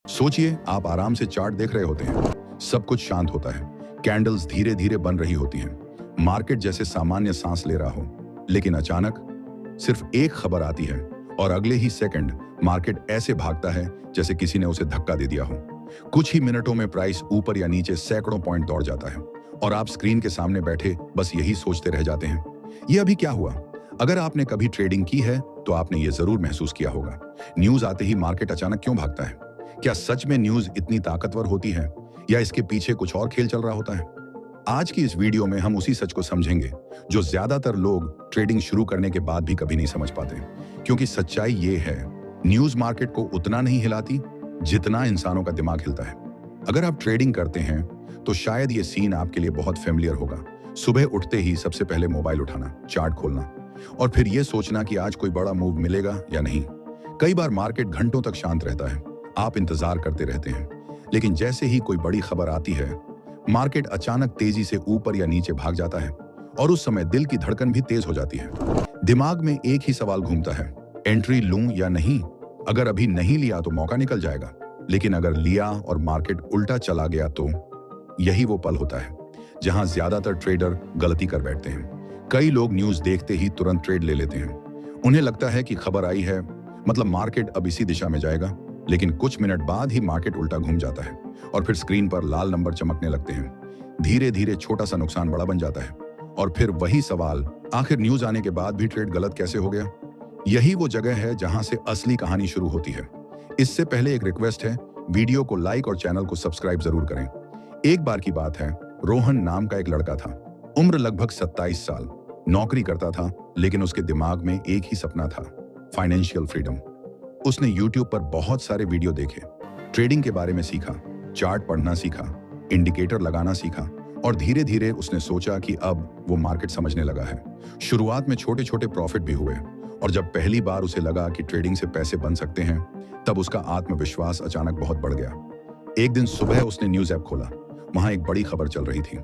सोचिए, आप आराम से चार्ट देख रहे होते हैं, सब कुछ शांत होता है, कैंडल्स धीरे धीरे बन रही होती हैं, मार्केट जैसे सामान्य सांस ले रहा हो। लेकिन अचानक सिर्फ एक खबर आती है और अगले ही सेकंड मार्केट ऐसे भागता है जैसे किसी ने उसे धक्का दे दिया हो। कुछ ही मिनटों में प्राइस ऊपर या नीचे सैकड़ों पॉइंट दौड़ जाता है और आप स्क्रीन के सामने बैठे बस यही सोचते रह जाते हैं, ये अभी क्या हुआ। अगर आपने कभी ट्रेडिंग की है तो आपने ये जरूर महसूस किया होगा, न्यूज आते ही मार्केट अचानक क्यों भागता है। क्या सच में न्यूज इतनी ताकतवर होती है या इसके पीछे कुछ और खेल चल रहा होता है। आज की इस वीडियो में हम उसी सच को समझेंगे जो ज्यादातर लोग ट्रेडिंग शुरू करने के बाद भी कभी नहीं समझ पाते, क्योंकि सच्चाई ये है, न्यूज मार्केट को उतना नहीं हिलाती जितना इंसानों का दिमाग हिलता है। अगर आप ट्रेडिंग करते हैं तो शायद ये सीन आपके लिए बहुत फेमिलियर होगा। सुबह उठते ही सबसे पहले मोबाइल उठाना, चार्ट खोलना और फिर ये सोचना कि आज कोई बड़ा मूव मिलेगा या नहीं। कई बार मार्केट घंटों तक शांत रहता है, आप इंतजार करते रहते हैं, लेकिन जैसे ही कोई बड़ी खबर आती है मार्केट अचानक तेजी से ऊपर या नीचे भाग जाता है और उस समय दिल की धड़कन भी तेज हो जाती है। दिमाग में एक ही सवाल घूमता है, एंट्री लूं या नहीं। अगर अभी नहीं लिया तो मौका निकल जाएगा, लेकिन अगर लिया और मार्केट उल्टा चला गया तो यही वो पल होता है जहां ज्यादातर ट्रेडर गलती कर बैठते हैं। कई लोग न्यूज देखते ही तुरंत ट्रेड ले लेते हैं। उन्हें लगता है कि खबर आई है मतलब मार्केट अब इसी दिशा में जाएगा, लेकिन कुछ मिनट बाद ही मार्केट उल्टा घूम जाता है और फिर स्क्रीन पर लाल नंबर चमकने लगते हैं। धीरे धीरे छोटा सा नुकसान बड़ा बन जाता है और फिर वही सवाल, आखिर न्यूज आने के बाद भी ट्रेड गलत कैसे हो गया। यही वो जगह है जहां से असली कहानी शुरू होती है। इससे पहले एक रिक्वेस्ट है, वीडियो को लाइक और चैनल को सब्सक्राइब जरूर करें। एक बार की बात है, रोहन नाम का एक लड़का था, उम्र लगभग 27 साल, नौकरी करता था, लेकिन उसके दिमाग में एक ही सपना था, फाइनेंशियल फ्रीडम। उसने YouTube पर बहुत सारे वीडियो देखे, ट्रेडिंग के बारे में सीखा, चार्ट पढ़ना सीखा, इंडिकेटर लगाना सीखा और धीरे धीरे उसने सोचा कि अब वो मार्केट समझने लगा है। शुरुआत में छोटे छोटे प्रॉफिट भी हुए और जब पहली बार उसे लगा कि ट्रेडिंग से पैसे बन सकते हैं तब उसका आत्मविश्वास अचानक बहुत बढ़ गया। एक दिन सुबह उसने न्यूज ऐप खोला, वहां एक बड़ी खबर चल रही थी,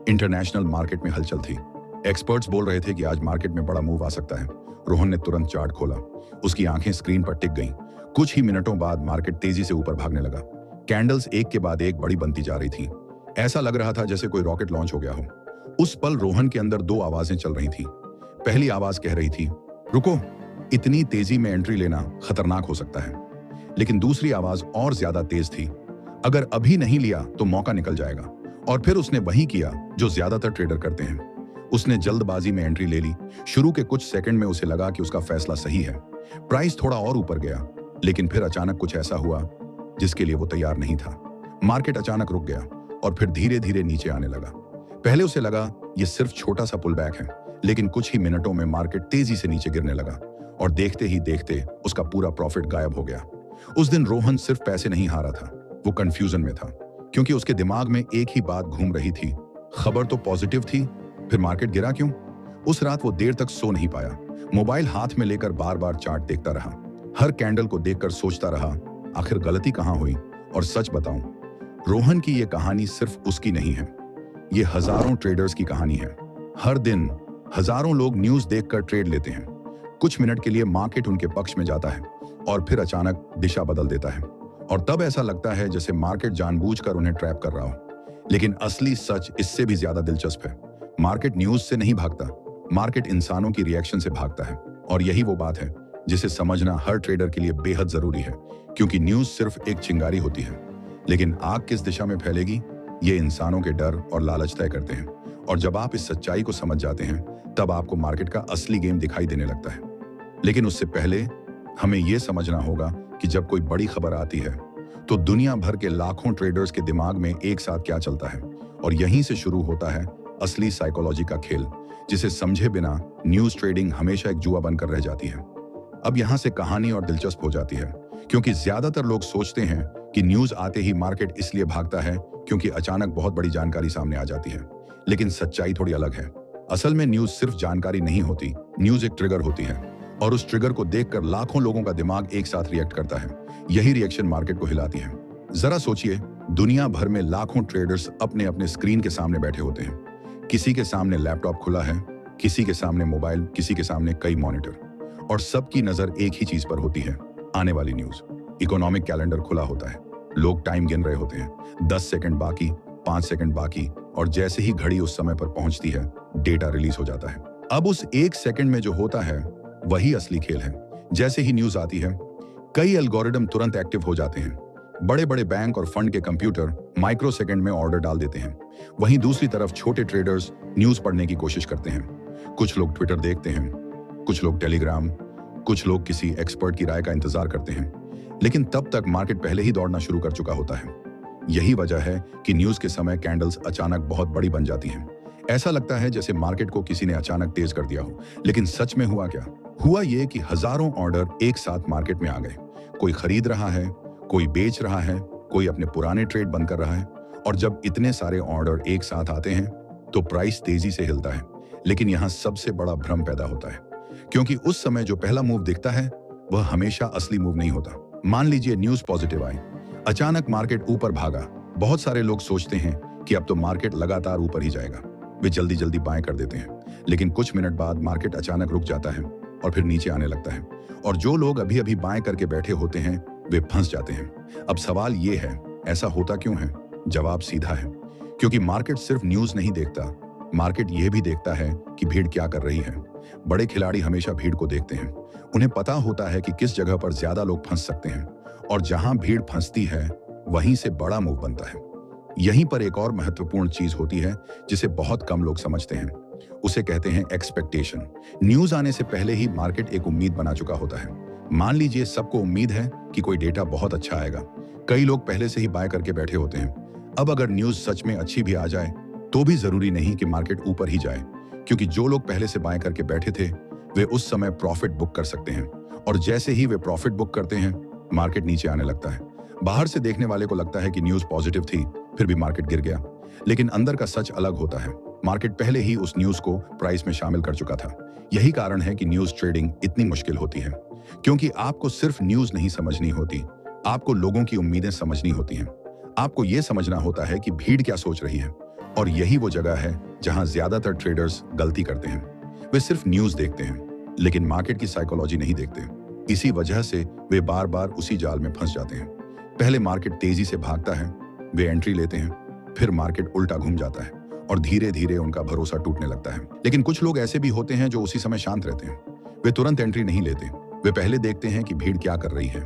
इंटरनेशनल मार्केट में हलचल थी, एक्सपर्ट्स बोल रहे थे कि आज मार्केट में बड़ा मूव आ सकता है। रोहन ने तुरंत चार्ट खोला, उसकी आंखें स्क्रीन पर टिक गईं। कुछ ही मिनटों बाद मार्केट तेजी से ऊपर भागने लगा, कैंडल्स एक के बाद एक बड़ी बनती जा रही थीं। ऐसा लग रहा था जैसे कोई रॉकेट लॉन्च हो गया हो। उस पल रोहन के अंदर दो आवाजें चल रही थीं। पहली आवाज कह रही थी, रुको, इतनी तेजी में एंट्री लेना खतरनाक हो सकता है। लेकिन दूसरी आवाज और ज्यादा तेज थी, अगर अभी नहीं लिया तो मौका निकल जाएगा। और फिर उसने वही किया जो ज्यादातर ट्रेडर करते हैं, उसने जल्दबाजी में एंट्री ले ली। शुरू के कुछ सेकंड में उसे लगा कि उसका फैसला सही है, प्राइस थोड़ा और ऊपर गया, लेकिन फिर अचानक कुछ ऐसा हुआ जिसके लिए वो तैयार नहीं था। मार्केट अचानक रुक गया और फिर धीरे धीरे नीचे आने लगा। पहले उसे लगा ये सिर्फ छोटा सा पुल बैक है, लेकिन कुछ ही मिनटों में मार्केट तेजी से नीचे गिरने लगा और देखते ही देखते उसका पूरा प्रॉफिट गायब हो गया। उस दिन रोहन सिर्फ पैसे नहीं हारा था, वो कंफ्यूजन में था, क्योंकि उसके दिमाग में एक ही बात घूम रही थी, खबर तो पॉजिटिव थी, फिर मार्केट गिरा क्यों। उस रात वो देर तक सो नहीं पाया, मोबाइल हाथ में लेकर बार बार चार्ट देखता रहा, हर कैंडल को देखकर सोचता रहा आखिर गलती कहां हुई। और सच बताऊं, रोहन की ये कहानी सिर्फ उसकी नहीं है, ये हजारों ट्रेडर्स की कहानी है। हर दिन हजारों लोग न्यूज देखकर ट्रेड लेते हैं, कुछ मिनट के लिए मार्केट उनके पक्ष में जाता है और फिर अचानक दिशा बदल देता है और तब ऐसा लगता है जैसे मार्केट जानबूझकर उन्हें ट्रैप कर रहा हो। लेकिन असली सच इससे भी ज्यादा दिलचस्प है। मार्केट न्यूज से नहीं भागता, मार्केट इंसानों की रिएक्शन से भागता है। और यही वो बात है जिसे समझना हर ट्रेडर के लिए बेहद जरूरी है, क्योंकि न्यूज सिर्फ एक चिंगारी होती है, लेकिन आग किस दिशा में फैलेगी ये इंसानों के डर और लालच तय करते हैं। और जब आप इस सच्चाई को समझ जाते हैं तब आपको मार्केट का असली गेम दिखाई देने लगता है। लेकिन उससे पहले हमें यह समझना होगा कि जब कोई बड़ी खबर आती है तो दुनिया भर के लाखों ट्रेडर्स के दिमाग में एक साथ क्या चलता है, और यहीं से शुरू होता है असली साइकोलॉजी का खेल, जिसे समझे बिना न्यूज ट्रेडिंग हमेशा एक जुआ बनकर रह जाती है। अब यहां से कहानी और दिलचस्प हो जाती है, क्योंकि ज्यादातर लोग सोचते हैं कि न्यूज आते ही मार्केट इसलिए भागता है क्योंकि अचानक बहुत बड़ी जानकारी सामने आ जाती है, लेकिन सच्चाई थोड़ी अलग है। असल में न्यूज सिर्फ जानकारी नहीं होती, न्यूज एक ट्रिगर होती है और उस ट्रिगर को देखकर लाखों लोगों का दिमाग एक साथ रिएक्ट करता है। यही रिएक्शन मार्केट को हिलाती है। जरा सोचिए, दुनिया भर में लाखों ट्रेडर्स अपने अपने स्क्रीन के सामने बैठे होते हैं, किसी के सामने लैपटॉप खुला है, किसी के सामने मोबाइल, किसी के सामने कई मॉनिटर, और सबकी नजर एक ही चीज पर होती है, आने वाली न्यूज। इकोनॉमिक कैलेंडर खुला होता है, लोग टाइम गिन रहे होते हैं, 10 सेकंड बाकी, 5 सेकंड बाकी, और जैसे ही घड़ी उस समय पर पहुंचती है, डेटा रिलीज हो जाता है। अब उस 1 सेकंड में जो होता है वही असली खेल है। जैसे ही न्यूज आती है, कई एल्गोरिदम तुरंत एक्टिव हो जाते हैं। बड़े बड़े बैंक और फंड के कंप्यूटर माइक्रो सेकंड में ऑर्डर डाल देते हैं। वहीं दूसरी तरफ छोटे ट्रेडर्स न्यूज पढ़ने की कोशिश करते हैं। कुछ लोग ट्विटर देखते हैं, कुछ लोग टेलीग्राम, कुछ लोग किसी एक्सपर्ट की राय का इंतजार करते हैं। लेकिन तब तक मार्केट पहले ही दौड़ना शुरू कर चुका होता है। यही वजह है कि न्यूज के समय कैंडल्स अचानक बहुत बड़ी बन जाती हैं। ऐसा लगता है जैसे मार्केट को किसी ने अचानक तेज कर दिया हो। लेकिन सच में हुआ क्या? हुआ ये कि हजारों ऑर्डर एक साथ मार्केट में आ गए। कोई खरीद रहा है, कोई बेच रहा है, कोई अपने पुराने ट्रेड बंद कर रहा है। और जब इतने सारे ऑर्डर एक साथ आते हैं तो प्राइस तेजी से हिलता है। लेकिन यहाँ सबसे बड़ा भ्रम पैदा होता है, क्योंकि उस समय जो पहला मूव दिखता है वह हमेशा असली मूव नहीं होता। मान लीजिए न्यूज पॉजिटिव आई, अचानक मार्केट ऊपर भागा। बहुत सारे लोग सोचते हैं कि अब तो मार्केट लगातार ऊपर ही जाएगा। वे जल्दी जल्दी बाएं कर देते हैं। लेकिन कुछ मिनट बाद मार्केट अचानक रुक जाता है और फिर नीचे आने लगता है। और जो लोग अभी अभी बाएं करके बैठे होते हैं वे फंस जाते हैं। अब सवाल ये है, ऐसा होता क्यों है? जवाब सीधा है, क्योंकि मार्केट सिर्फ न्यूज नहीं देखता, मार्केट यह भी देखता है कि भीड़ क्या कर रही है। बड़े खिलाड़ी हमेशा भीड़ को देखते हैं। उन्हें पता होता है कि किस जगह पर ज्यादा लोग फंस सकते हैं, और जहां भीड़ फंसती है वहीं से बड़ा मूव बनता है। यहीं पर एक और महत्वपूर्ण चीज होती है जिसे बहुत कम लोग समझते हैं। उसे कहते हैं एक्सपेक्टेशन। न्यूज आने से पहले ही मार्केट एक उम्मीद बना चुका होता है। मान लीजिए सबको उम्मीद है कि कोई डेटा बहुत अच्छा आएगा। कई लोग पहले से ही बाय करके बैठे होते हैं। अब अगर न्यूज सच में अच्छी भी आ जाए तो भी जरूरी नहीं कि मार्केट ऊपर ही जाए, क्योंकि जो लोग पहले से बाय करके बैठे थे वे उस समय प्रॉफिट बुक कर सकते हैं। और जैसे ही वे प्रॉफिट बुक करते हैं मार्केट नीचे आने लगता है। बाहर से देखने वाले को लगता है कि न्यूज पॉजिटिव थी, फिर भी मार्केट गिर गया। लेकिन अंदर का सच अलग होता है। मार्केट पहले ही उस न्यूज को प्राइस में शामिल कर चुका था। यही कारण है कि न्यूज ट्रेडिंग इतनी मुश्किल होती है, क्योंकि आपको सिर्फ न्यूज नहीं समझनी होती, आपको लोगों की उम्मीदें समझनी होती हैं। आपको यह समझना होता है कि भीड़ क्या सोच रही है। और यही वो जगह है जहां ज्यादातर ट्रेडर्स गलती करते हैं। वे सिर्फ न्यूज देखते हैं, लेकिन मार्केट की साइकोलॉजी नहीं देखते। इसी वजह से वे बार बार उसी जाल में फंस जाते हैं। पहले मार्केट तेजी से भागता है, वे एंट्री लेते हैं, फिर मार्केट उल्टा घूम जाता है और धीरे धीरे उनका भरोसा टूटने लगता है। लेकिन कुछ लोग ऐसे भी होते हैं जो उसी समय शांत रहते हैं। वे तुरंत एंट्री नहीं लेते, वे पहले देखते हैं कि भीड़ क्या कर रही है।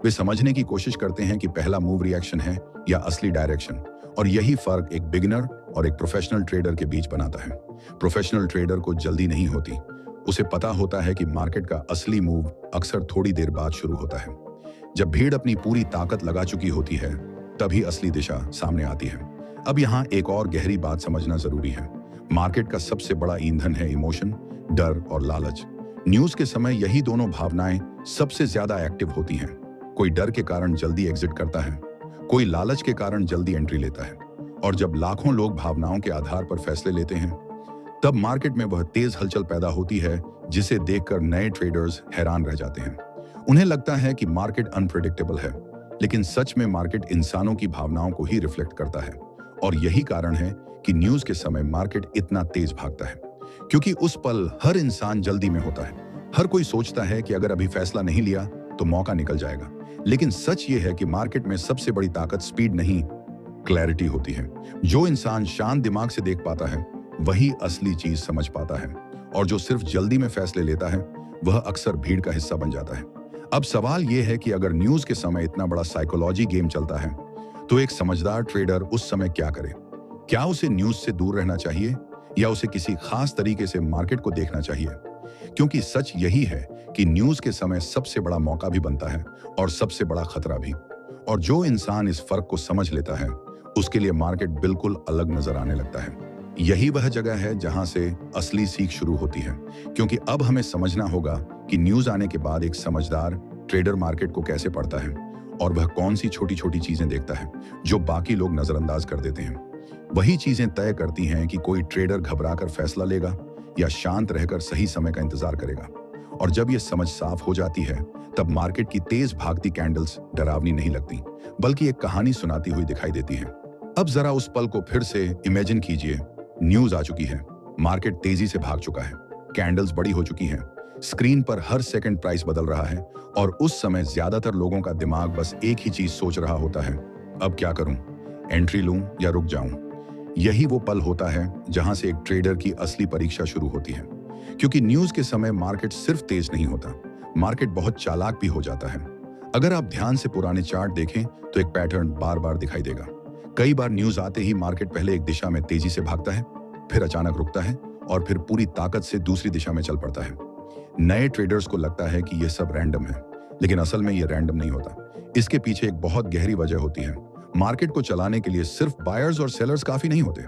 वे समझने की कोशिश करते हैं कि पहला मूव रिएक्शन है या असली डायरेक्शन। और यही फर्क एक बिगिनर और एक प्रोफेशनल ट्रेडर के बीच बनाता है। प्रोफेशनल ट्रेडर को जल्दी नहीं होती, उसे पता होता है कि मार्केट का असली मूव अक्सर थोड़ी देर बाद शुरू होता है। जब भीड़ अपनी पूरी ताकत लगा चुकी होती है तभी असली दिशा सामने आती है। अब यहाँ एक और गहरी बात समझना जरूरी है। मार्केट का सबसे बड़ा ईंधन है इमोशन, डर और लालच। न्यूज के समय यही दोनों भावनाएं सबसे ज्यादा एक्टिव होती हैं। कोई डर के कारण जल्दी एग्जिट करता है, कोई लालच के कारण जल्दी एंट्री लेता है। और जब लाखों लोग भावनाओं के आधार पर फैसले लेते हैं तब मार्केट में वह तेज हलचल पैदा होती है जिसे देखकर नए ट्रेडर्स हैरान रह जाते हैं। उन्हें लगता है कि मार्केट अनप्रेडिक्टेबल है, लेकिन सच में मार्केट इंसानों की भावनाओं को ही रिफ्लेक्ट करता है। और यही कारण है कि न्यूज के समय मार्केट इतना तेज भागता है, क्योंकि उस पल हर इंसान जल्दी में होता है। हर कोई सोचता है कि अगर अभी फैसला नहीं लिया तो मौका निकल जाएगा। लेकिन सच ये है कि मार्केट में सबसे बड़ी ताकत स्पीड नहीं, क्लैरिटी होती है। जो इंसान शांत दिमाग से देख पाता है वही असली चीज समझ पाता है, और जो सिर्फ जल्दी में फैसले लेता है वह अक्सर भीड़ का हिस्सा बन जाता है। अब सवाल यह है कि अगर न्यूज के समय इतना बड़ा साइकोलॉजी गेम चलता है तो एक समझदार ट्रेडर उस समय क्या करे? क्या उसे न्यूज से दूर रहना चाहिए या उसे किसी खास तरीके से मार्केट को देखना चाहिए? क्योंकि सच यही है कि न्यूज के समय सबसे बड़ा मौका भी बनता है और सबसे बड़ा खतरा भी। और जो इंसान इस फर्क को समझ लेता है उसके लिए मार्केट बिल्कुल अलग नजर आने लगता है। यही वह जगह है जहां से असली सीख शुरू होती है, क्योंकि अब हमें समझना होगा कि न्यूज आने के बाद एक समझदार ट्रेडर मार्केट को कैसे पढ़ता है और वह कौन सी छोटी छोटी चीजें देखता है जो बाकी लोग नजरअंदाज कर देते हैं। वही चीजें तय करती हैं कि कोई ट्रेडर घबराकर फैसला लेगा या शांत रहकर सही समय का इंतजार करेगा। और जब यह समझ साफ हो जाती है तब मार्केट की तेज भागती कैंडल्स डरावनी नहीं लगती, बल्कि एक कहानी सुनाती हुई दिखाई देती है। अब जरा उस पल को फिर से इमेजिन कीजिए। न्यूज आ चुकी है, मार्केट तेजी से भाग चुका है, कैंडल्स बड़ी हो चुकी हैं, स्क्रीन पर हर सेकंड प्राइस बदल रहा है और उस समय ज्यादातर लोगों का दिमाग बस एक ही चीज सोच रहा होता है, अब क्या करूं? एंट्री लूं या रुक जाऊं? यही वो पल होता है जहां से एक ट्रेडर की असली परीक्षा शुरू होती है। क्योंकि न्यूज के समय मार्केट सिर्फ तेज नहीं होता, मार्केट बहुत चालाक भी हो जाता है। अगर आप ध्यान से पुराने चार्ट देखें तो एक पैटर्न बार बार दिखाई देगा। कई बार न्यूज आते ही मार्केट पहले एक दिशा में तेजी से भागता है, फिर अचानक रुकता है और फिर पूरी ताकत से दूसरी दिशा में चल पड़ता है। नए ट्रेडर्स को लगता है कि यह सब रैंडम है, लेकिन असल में यह रैंडम नहीं होता। इसके पीछे एक बहुत गहरी वजह होती है। मार्केट को चलाने के लिए सिर्फ बायर्स और सेलर्स काफी नहीं होते।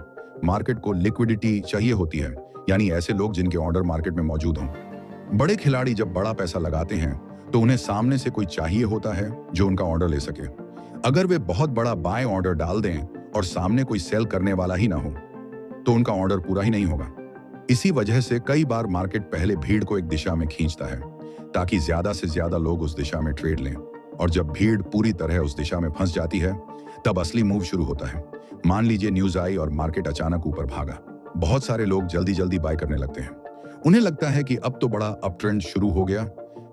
मार्केट को लिक्विडिटी चाहिए होती है, यानी ऐसे लोग जिनके ऑर्डर मार्केट में मौजूद हों। बड़े खिलाड़ी जब बड़ा पैसा लगाते हैं तो उन्हें सामने से कोई चाहिए होता है जो उनका ऑर्डर ले सके। अगर वे बहुत बड़ा बाय ऑर्डर डाल दें और सामने कोई सेल करने वाला ही ना हो तो उनका ऑर्डर पूरा ही नहीं होगा। इसी वजह से कई बार मार्केट पहले भीड़ को एक दिशा में खींचता है ताकि ज्यादा से ज्यादा लोग उस दिशा में ट्रेड लें, और जब भीड़ पूरी तरह उस दिशा में फंस जाती है तब असली मूव शुरू होता है। मान लीजिए न्यूज आई और मार्केट अचानक ऊपर भागा। बहुत सारे लोग जल्दी जल्दी बाय करने लगते हैं। उन्हें लगता है कि अब तो बड़ा अप ट्रेंड शुरू हो गया,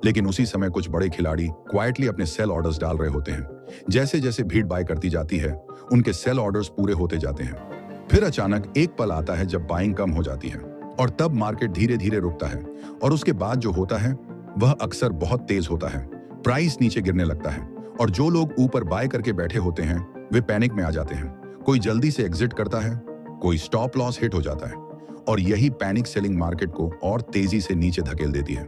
लेकिन उसी समय कुछ बड़े खिलाड़ी क्वाइटली अपने सेल ऑर्डर्स डाल रहे होते हैं। जैसे जैसे भीड़ बाय करती जाती है उनके सेल ऑर्डर्स पूरे होते जाते हैं। फिर अचानक एक पल आता है जब बाइंग कम हो जाती है और तब मार्केट धीरे धीरे रुकता है, और उसके बाद जो होता है वह अक्सर बहुत तेज होता है। प्राइस नीचे गिरने लगता है और जो लोग ऊपर बाय करके बैठे होते हैं वे पैनिक में आ जाते हैं। कोई जल्दी से एग्जिट करता है, कोई स्टॉप लॉस हिट हो जाता है, और यही पैनिक सेलिंग मार्केट को और तेजी से नीचे धकेल देती है।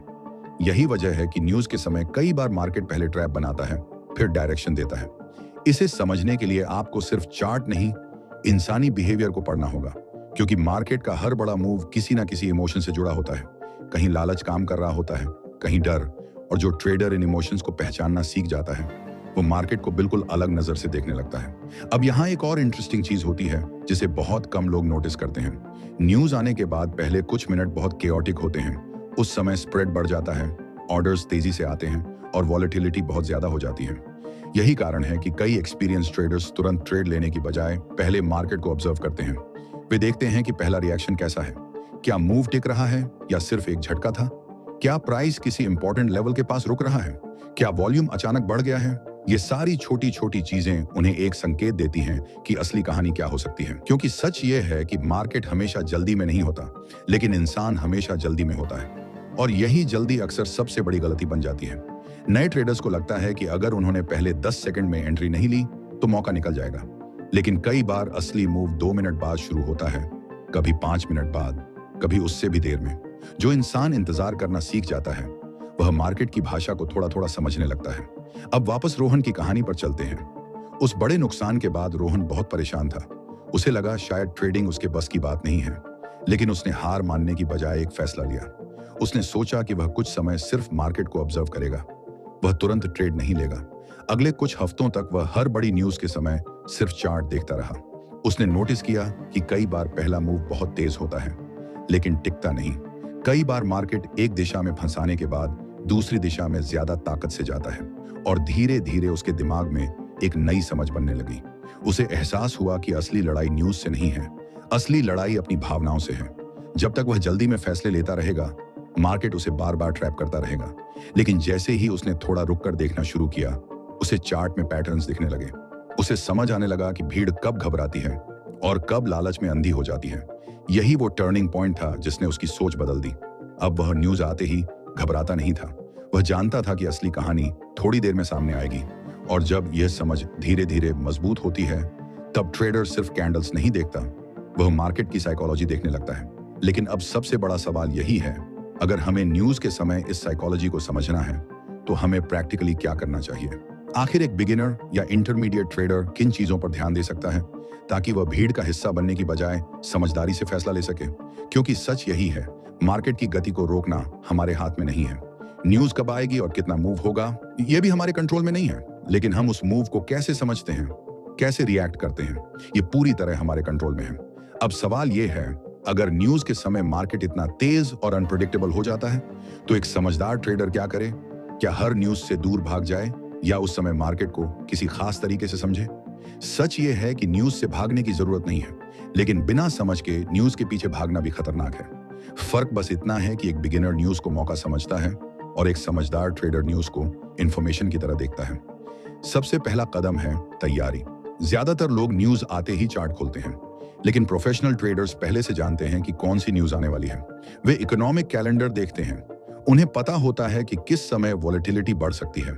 यही वजह है कि न्यूज के समय कई बार मार्केट पहले ट्रैप बनाता है, फिर डायरेक्शन देता है। इसे समझने के लिए आपको सिर्फ चार्ट नहीं, इंसानी बिहेवियर को पढ़ना होगा, क्योंकि मार्केट का हर बड़ा मूव किसी ना किसी इमोशन से जुड़ा होता है। कहीं लालच काम कर रहा होता है, कहीं डर, और जो ट्रेडर इन इमोशंस को पहचानना सीख जाता है वो मार्केट को बिल्कुल अलग नजर से देखने लगता है। अब यहाँ एक और इंटरेस्टिंग चीज होती है जिसे बहुत कम लोग नोटिस करते हैं। न्यूज आने के बाद पहले कुछ मिनट बहुत केओटिक होते हैं। उस समय स्प्रेड बढ़ जाता है, ऑर्डर्स तेजी से आते हैं और वॉलेटिलिटी बहुत ज्यादा हो जाती है। यही कारण है कि कई एक्सपीरियंस ट्रेडर्स तुरंत ट्रेड लेने की बजाय पहले मार्केट को ऑब्जर्व करते हैं। वे देखते हैं कि पहला रिएक्शन कैसा है, क्या मूव टिक रहा है या सिर्फ एक झटका था, क्या प्राइस किसी इंपॉर्टेंट लेवल के पास रुक रहा है, क्या वॉल्यूम अचानक बढ़ गया है। ये सारी छोटी छोटी चीजें उन्हें एक संकेत देती हैं कि असली कहानी क्या हो सकती है। क्योंकि सच ये है कि मार्केट हमेशा जल्दी में नहीं होता, लेकिन इंसान हमेशा जल्दी में होता है, और यही जल्दी अक्सर सबसे बड़ी गलती बन जाती है। नए ट्रेडर्स को लगता है कि अगर उन्होंने पहले 10 सेकंड में एंट्री नहीं ली तो मौका निकल जाएगा, लेकिन कई बार असली मूव 2 मिनट बाद शुरू होता है, कभी 5 मिनट बाद, कभी उससे भी देर में। जो इंसान इंतजार करना सीख जाता है वह मार्केट की भाषा को थोड़ा थोड़ा समझने लगता है। अब वापस रोहन की कहानी पर चलते हैं। उस बड़े नुकसान के बाद रोहन बहुत परेशान था। उसे लगा शायद ट्रेडिंग उसके बस की बात नहीं है, लेकिन उसने हार मानने की बजाय एक फैसला लिया। उसने सोचा कि वह कुछ समय सिर्फ मार्केट को ऑब्जर्व करेगा, वह तुरंत ट्रेड नहीं लेगा। अगले कुछ हफ्तों तक वह हर बड़ी न्यूज के समय सिर्फ चार्ट देखता रहा। उसने नोटिस किया कि कई बार पहला मूव बहुत तेज होता है लेकिन टिकता नहीं। कई बार मार्केट एक दिशा में फंसाने के बाद दूसरी दिशा में ज्यादा ताकत से जाता है, और धीरे धीरे उसके दिमाग में एक नई समझ बनने लगी। उसे एहसास हुआ कि असली लड़ाई न्यूज से नहीं है, असली लड़ाई अपनी भावनाओं से है। जब तक वह जल्दी में फैसले लेता रहेगा मार्केट उसे बार बार ट्रैप करता रहेगा, लेकिन जैसे ही उसने थोड़ा रुककर देखना शुरू किया उसे चार्ट में पैटर्न्स दिखने लगे। उसे समझ आने लगा कि भीड़ कब घबराती है और कब लालच में अंधी हो जाती है। यही वो टर्निंग पॉइंट था जिसने उसकी सोच बदल दी। अब वह न्यूज आते ही घबराता नहीं था, वह जानता था कि असली कहानी थोड़ी देर में सामने आएगी, और जब यह समझ धीरे धीरे मजबूत होती है तब ट्रेडर सिर्फ कैंडल्स नहीं देखता, वह मार्केट की साइकोलॉजी देखने लगता है। लेकिन अब सबसे बड़ा सवाल यही है, अगर हमें न्यूज के समय इस साइकोलॉजी को समझना है तो हमें प्रैक्टिकली क्या करना चाहिए। आखिर एक बिगिनर या इंटरमीडिएट ट्रेडर किन चीजों पर ध्यान दे सकता है ताकि वह भीड़ का हिस्सा बनने की बजाय समझदारी से फैसला ले सके। क्योंकि सच यही है, मार्केट की गति को रोकना हमारे हाथ में नहीं है। न्यूज कब आएगी और कितना मूव होगा यह भी हमारे कंट्रोल में नहीं है, लेकिन हम उस मूव को कैसे समझते हैं, कैसे रिएक्ट करते हैं, ये पूरी तरह हमारे कंट्रोल में है। अब सवाल यह है, अगर न्यूज के समय मार्केट इतना तेज और अनप्रेडिक्टेबल हो जाता है तो एक समझदार ट्रेडर क्या करे? क्या हर न्यूज से दूर भाग जाए या उस समय मार्केट को किसी खास तरीके से समझे? सच ये है कि न्यूज से भागने की जरूरत नहीं है, लेकिन बिना समझ के न्यूज के पीछे भागना भी खतरनाक है। फर्क बस इतना है कि एक बिगिनर न्यूज को मौका समझता है और एक समझदार ट्रेडर न्यूज को इंफॉर्मेशन की तरह देखता है। सबसे पहला कदम है तैयारी। ज्यादातर लोग न्यूज आते ही चार्ट खोलते हैं, लेकिन प्रोफेशनल ट्रेडर्स पहले से जानते हैं कि कौन सी न्यूज आने वाली है। वे इकोनॉमिक कैलेंडर देखते हैं। उन्हें पता होता है कि किस समय वॉलेटिलिटी बढ़ सकती है।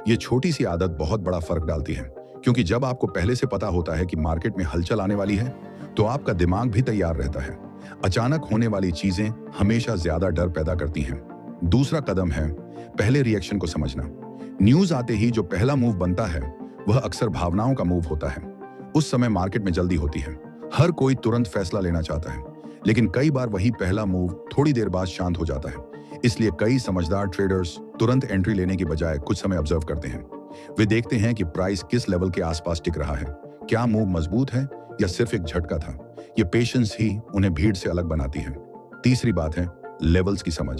ये छोटी सी आदत बहुत बड़ा फर्क डालती है, क्योंकि जब आपको पहले से पता होता है कि मार्केट में हलचल आने वाली है, तो आपका दिमाग भी तैयार रहता है। अचानक होने वाली चीजें हमेशा ज्यादा डर पैदा करती हैं। दूसरा कदम है पहले रिएक्शन को समझना। न्यूज आते ही जो पहला मूव बनता है, वह अक्सर भावनाओं का मूव होता है। उस समय मार्केट में जल्दी होती है, हर कोई तुरंत फैसला लेना चाहता है, लेकिन कई बार वही पहला मूव थोड़ी देर बाद शांत हो जाता है। इसलिए कई समझदार ट्रेडर्स तुरंत एंट्री लेने की बजाय कुछ समय ऑब्जर्व करते हैं। वे देखते हैं कि प्राइस किस लेवल के आसपास टिक रहा है, क्या मूव मजबूत है या सिर्फ एक झटका था। ये पेशेंस ही उन्हें भीड़ से अलग बनाती है। तीसरी बात है लेवल्स की समझ।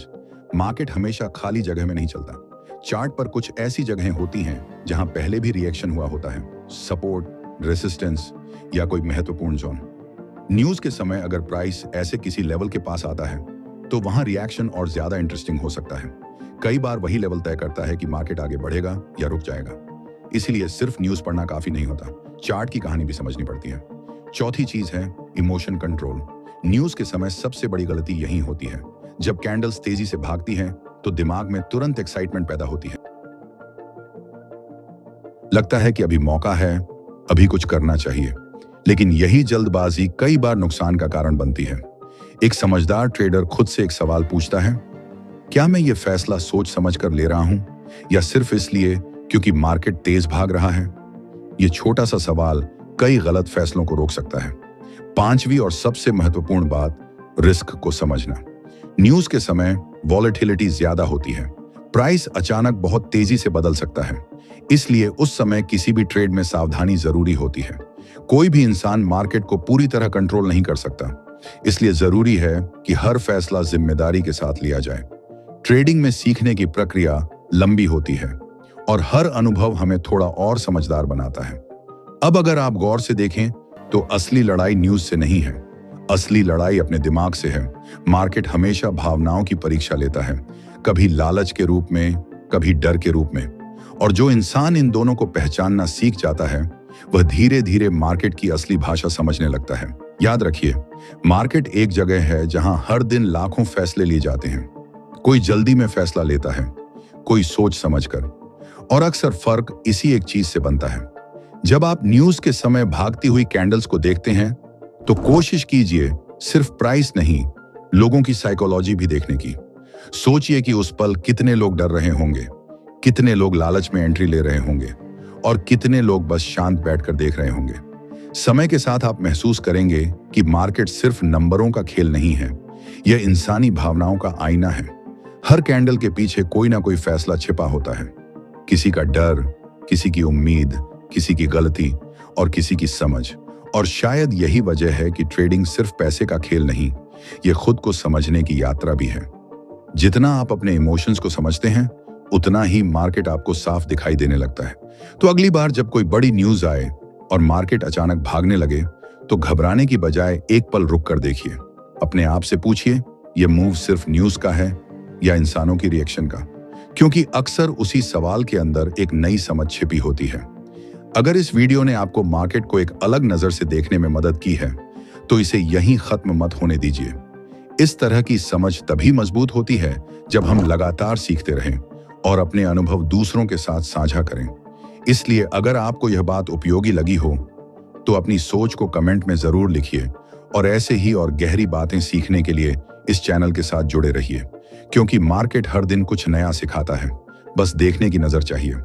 मार्केट हमेशा खाली जगह में नहीं चलता। चार्ट पर कुछ ऐसी जगहें होती हैं जहां पहले भी रिएक्शन हुआ होता है, सपोर्ट, रेसिस्टेंस या कोई महत्वपूर्ण जोन। न्यूज के समय अगर प्राइस ऐसे किसी लेवल के पास आता है, तो वहां रिएक्शन और ज्यादा इंटरेस्टिंग हो सकता है। कई बार वही लेवल तय करता है कि मार्केट आगे बढ़ेगा या रुक जाएगा। इसीलिए सिर्फ न्यूज पढ़ना काफी नहीं होता, चार्ट की कहानी भी समझनी पड़ती है। चौथी चीज है इमोशन कंट्रोल। न्यूज के समय सबसे बड़ी गलती यही होती है। जब कैंडल्स तेजी से भागती हैं, तो दिमाग में तुरंत एक्साइटमेंट पैदा होती है। लगता है कि अभी मौका है, अभी कुछ करना चाहिए। लेकिन यही जल्दबाजी कई बार नुकसान का कारण बनती है। एक समझदार ट्रेडर खुद से एक सवाल पूछता है, क्या मैं ये फैसला सोच समझ कर ले रहा हूं या सिर्फ इसलिए क्योंकि मार्केट तेज भाग रहा है? ये छोटा सा सवाल कई गलत फैसलों को रोक सकता है। पांचवी और सबसे महत्वपूर्ण बात, रिस्क को समझना। न्यूज के समय वॉलेटिलिटी ज्यादा होती है। प्राइस अचानक बहुत तेजी से बदल सकता है। इसलिए उस समय किसी भी ट्रेड में सावधानी जरूरी होती है। कोई भी इंसान मार्केट को पूरी तरह कंट्रोल नहीं कर सकता। इसलिए जरूरी है कि हर फैसला जिम्मेदारी के साथ लिया जाए। ट्रेडिंग में सीखने की प्रक्रिया लंबी होती है और हर अनुभव हमें थोड़ा और समझदार बनाता है। अब अगर आप गौर से देखें, तो असली लड़ाई न्यूज से नहीं है, असली लड़ाई अपने दिमाग से है। मार्केट हमेशा भावनाओं की परीक्षा लेता है, कभी लालच के रूप में, कभी डर के रूप में। और जो इंसान इन दोनों को पहचानना सीख जाता है, वह धीरे धीरे मार्केट की असली भाषा समझने लगता है। याद रखिए, मार्केट एक जगह है जहां हर दिन लाखों फैसले लिए जाते हैं। कोई जल्दी में फैसला लेता है, कोई सोच समझकर, और अक्सर फर्क इसी एक चीज से बनता है। जब आप न्यूज के समय भागती हुई कैंडल्स को देखते हैं, तो कोशिश कीजिए सिर्फ प्राइस नहीं, लोगों की साइकोलॉजी भी देखने की। सोचिए कि उस पल कितने लोग डर रहे होंगे, कितने लोग लालच में एंट्री ले रहे होंगे और कितने लोग बस शांत बैठकर देख रहे होंगे। समय के साथ आप महसूस करेंगे कि मार्केट सिर्फ नंबरों का खेल नहीं है, यह इंसानी भावनाओं का आईना है। हर कैंडल के पीछे कोई ना कोई फैसला छिपा होता है। किसी का डर, किसी की उम्मीद, किसी की गलती और किसी की समझ। और शायद यही वजह है कि ट्रेडिंग सिर्फ पैसे का खेल नहीं, यह खुद को समझने की यात्रा भी है। जितना आप अपने इमोशंस को समझते हैं, उतना ही मार्केट आपको साफ दिखाई देने लगता है। तो अगली बार जब कोई बड़ी न्यूज आए और मार्केट अचानक भागने लगे, तो घबराने की बजाय एक पल रुक कर देखिए। अपने आप से पूछिए, यह मूव सिर्फ न्यूज का है या इंसानों की रिएक्शन का? क्योंकि अक्सर उसी सवाल के अंदर एक नई समझ छिपी होती है। अगर इस वीडियो ने आपको मार्केट को एक अलग नजर से देखने में मदद की है, तो इसे यहीं खत्म मत होने दीजिए। इस तरह की समझ तभी मजबूत होती है जब हम लगातार सीखते रहें और अपने अनुभव दूसरों के साथ साझा करें। इसलिए अगर आपको यह बात उपयोगी लगी हो, तो अपनी सोच को कमेंट में जरूर लिखिए और ऐसे ही और गहरी बातें सीखने के लिए इस चैनल के साथ जुड़े रहिए, क्योंकि मार्केट हर दिन कुछ नया सिखाता है, बस देखने की नजर चाहिए।